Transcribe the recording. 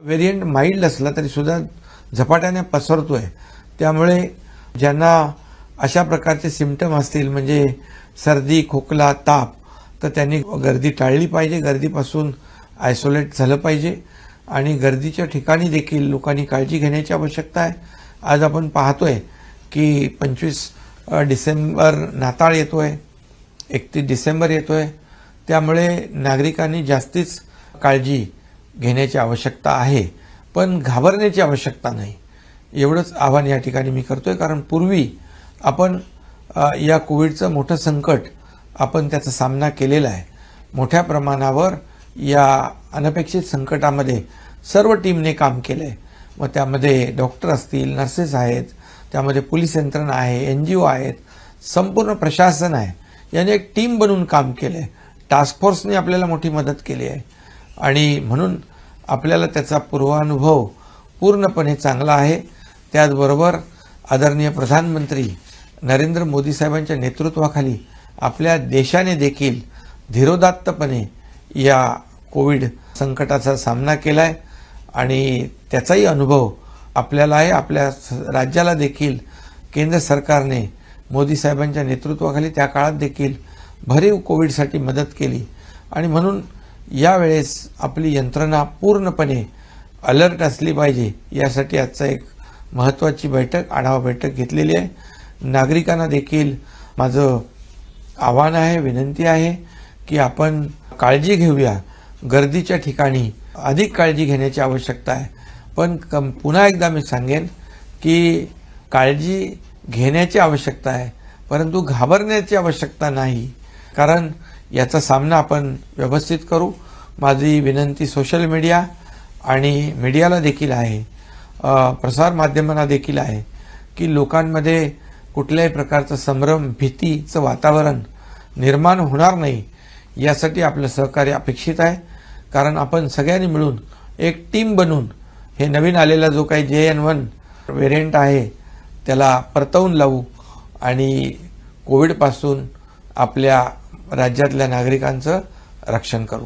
Variant mild असला तरी सुद्धा झपाट्याने पसरतोय। त्यामुळे ज्यांना अशा प्रकारचे सिम्पटम असतील म्हणजे सर्दी, खोकला, ताप, तर त्यांनी गर्दी टाळली पाहिजे, गर्दीपासून आयसोलेट झालं पाहिजे आणि गर्दीच्या ठिकाणी देखील लोकांनी काळजी घेण्याची आवश्यकता आहे। आज आपण पाहतोय की 25 डिसेंबर नाताळ येतोय, 31 डिसेंबर येतोय, त्यामुळे नागरिकांनी जास्तीच काळजी घेण्याची आवश्यकता आहे, पण घाबरण्याची आवश्यकता नाही, एवढंच आवाहन या ठिकाणी मी करतोय। कारण पूर्वी आपण या कोविडचं मोठं संकट आपण त्याचा सामना केलेला आहे। मोठ्या प्रमाणावर या अनपेक्षित संकटामध्ये सर्व टीमने काम केलंय, मग त्यामध्ये डॉक्टर असतील, नर्सेस आहेत, त्यामध्ये पोलीस यंत्रणा आहे, NGO आहेत, संपूर्ण प्रशासन आहे, याने एक टीम बनवून काम केलंय। टास्क फोर्सने आपल्याला मोठी मदत केली आहे आणि म्हणून आपल्याला त्याचा पूर्वानुभव पूर्णपणे चांगला आहे। त्याचबरोबर आदरणीय प्रधानमंत्री नरेंद्र मोदी साहेबांच्या नेतृत्वाखाली आपल्या देशाने देखील धीरोदात्तपणे या कोविड संकटाचा सामना केलाय आणि त्याचाही अनुभव आपल्याला आहे। आपल्या राज्याला देखील केंद्र सरकारने मोदी साहेबांच्या नेतृत्वाखाली त्या काळात देखील भरीव कोविडसाठी मदत केली आणि म्हणून यावेळेस आपली यंत्रणा पूर्णपणे अलर्ट असली पाहिजे, यासाठी आजचा एक महत्त्वाची बैठक, आढावा बैठक घेतलेली आहे। नागरिकांना देखील माझं आव्हान आहे, विनंती आहे की आपण काळजी घेऊया। गर्दीच्या ठिकाणी अधिक काळजी घेण्याची आवश्यकता आहे, पण पुन्हा एकदा मी सांगेन की काळजी घेण्याची आवश्यकता आहे, परंतु घाबरण्याची आवश्यकता नाही, कारण याचा सामना आपण व्यवस्थित करू। माझी विनंती सोशल मीडिया आणि मीडियाला देखील आहे, प्रसार माध्यमांना देखील आहे की लोकांमध्ये कुठल्याही प्रकारचं संभ्रम, भीतीचं वातावरण निर्माण होणार नाही, यासाठी आपलं सहकार्य अपेक्षित आहे। कारण आपण सगळ्यांनी मिळून एक टीम बनून हे नवीन आलेला जो काही JN1 व्हेरिएंट आहे त्याला परतवून लावू आणि कोविडपासून आपल्या राज्यातल्या नागरिकांचं रक्षण करू।